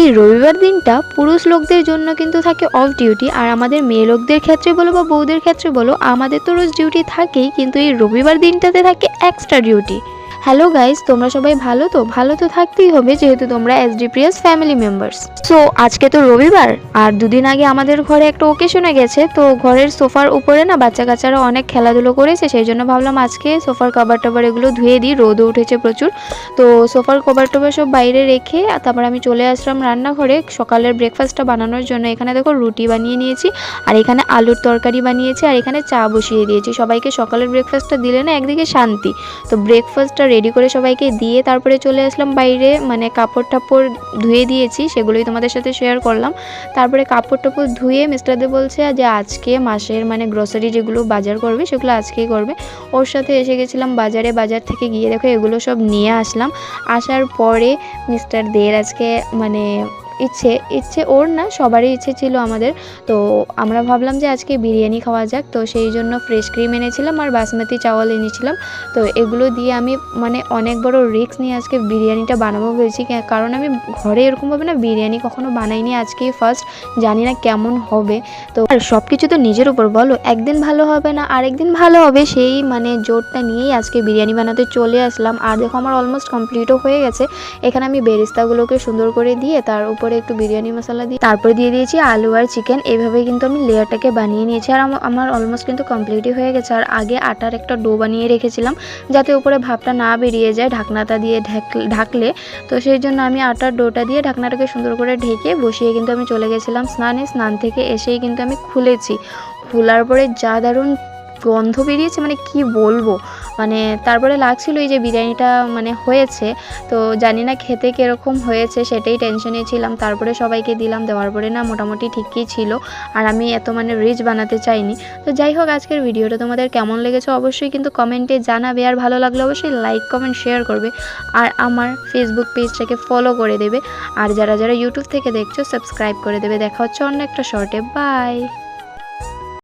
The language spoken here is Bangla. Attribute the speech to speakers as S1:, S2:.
S1: এই রবিবার দিনটা পুরুষ লোকদের জন্য কিন্তু থাকে অফ ডিউটি, আর আমাদের মেয়ে লোকদের ক্ষেত্রে বলো বা বউদের ক্ষেত্রে বলো, আমাদের তো রোজ ডিউটি থাকেই, কিন্তু এই রবিবার দিনটাতে থাকে এক্সট্রা ডিউটি। হ্যালো গাইজ, তোমরা সবাই ভালো তো থাকতেই হবে, যেহেতু তোমরা এসডিপিএস ফ্যামিলি মেম্বার্স। সো আজকে তো রবিবার, আর দুদিন আগে আমাদের ঘরে একটা ওকেশনে গেছে, তো ঘরের সোফার উপরে না বাচ্চা কাচ্চারা অনেক খেলাধুলো করেছে, সেই জন্য ভাবলাম আজকে সোফার কভার টভার এগুলো ধুয়ে দিই, রোদও উঠেছে প্রচুর। তো সোফার কভার টভার সব বাইরে রেখে তারপর আমি চলে আসলাম রান্নাঘরে সকালের ব্রেকফাস্টটা বানানোর জন্য। এখানে দেখো রুটি বানিয়ে নিয়েছি, আর এখানে আলুর তরকারি বানিয়েছি, আর এখানে চা বসিয়ে দিয়েছি। সবাইকে সকালের ব্রেকফাস্টটা দিলে না একদিকে শান্তি, তো ব্রেকফাস্টটা রেডি করে সবাইকে দিয়ে তারপরে চলে আসলাম বাইরে, মানে কাপড় টাপড় ধুয়ে দিয়েছি, সেগুলোই তোমাদের সাথে শেয়ার করলাম। তারপরে কাপড় টাপড় ধুয়ে মিস্টারদের বলছে যে আজকে মাসের মানে গ্রসারি যেগুলো বাজার করবে সেগুলো আজকেই করবে। ওর সাথে এসে গেছিলাম বাজারে, বাজার থেকে গিয়ে দেখো এগুলো সব নিয়ে আসলাম। আসার পরে মিস্টারদের আজকে মানে ইচ্ছে ওর না, সবারই ইচ্ছে ছিল আমাদের, তো আমরা ভাবলাম যে আজকে বিরিয়ানি খাওয়া যাক। তো সেই জন্য ফ্রেশ ক্রিম এনেছিলাম আর বাসমতি চাওয়াল এনেছিলাম। তো এগুলো দিয়ে আমি মানে অনেক বড় রিস্ক নিয়ে আজকে বিরিয়ানিটা বানাবো বলেছি, কারণ আমি ঘরে এরকমভাবে না বিরিয়ানি কখনো বানাইনি, আজকেই ফার্স্ট, জানি না কেমন হবে। তো আর সব কিছু তো নিজের উপর, বলো একদিন ভালো হবে না আরেকদিন ভালো হবে, সেই মানে জোরটা নিয়েই আজকে বিরিয়ানি বানাতে চলে আসলাম। আর দেখো আমার অলমোস্ট কমপ্লিটও হয়ে গেছে। এখানে আমি বেরেস্তাগুলোকে সুন্দর করে দিয়ে তার উপরে একটু বিরিয়ানি মশলা দিয়ে তারপরে দিয়ে দিয়েছি আলু আর চিকেন। এইভাবে কিন্তু আমি লেয়ারটাকে বানিয়ে নিয়েছি, আর আমার অলমোস্ট কিন্তু কমপ্লিটই হয়ে গেছে। আর আগে আটার একটা ডো বানিয়ে রেখেছিলাম যাতে উপরে ভাপটা না বেরিয়ে যায় ঢাকনাটা দিয়ে ঢাকলে, তো সেই জন্য আমি আটার ডোটা দিয়ে ঢাকনাটাকে সুন্দর করে ঢেকে বসিয়ে কিন্তু আমি চলে গেছিলাম স্নান থেকে এসেই কিন্তু আমি খুলেছি। খোলার পরে যা দারুণ গন্ধ বেরিয়েছে, মানে কি বলবো, মানে তারপরে লাগছিল এই যে বিরিয়ানিটা মানে হয়েছে, তো জানি না খেতে কীরকম হয়েছে সেটাই টেনশনে ছিলাম। তারপরে সবাইকে দিলাম, দেওয়ার পরে না মোটামুটি ঠিকই ছিল, আর আমি এত মানে রিচ বানাতে চাইনি। তো যাই হোক, আজকের ভিডিওটা তোমাদের কেমন লেগেছে অবশ্যই কিন্তু কমেন্টে জানাবে, আর ভালো লাগলে অবশ্যই লাইক কমেন্ট শেয়ার করবে, আর আমার ফেসবুক পেজটাকে ফলো করে দেবে, আর যারা ইউটিউব থেকে দেখছো সাবস্ক্রাইব করে দেবে। দেখা হচ্ছে অন্য একটা শর্টে, বাই।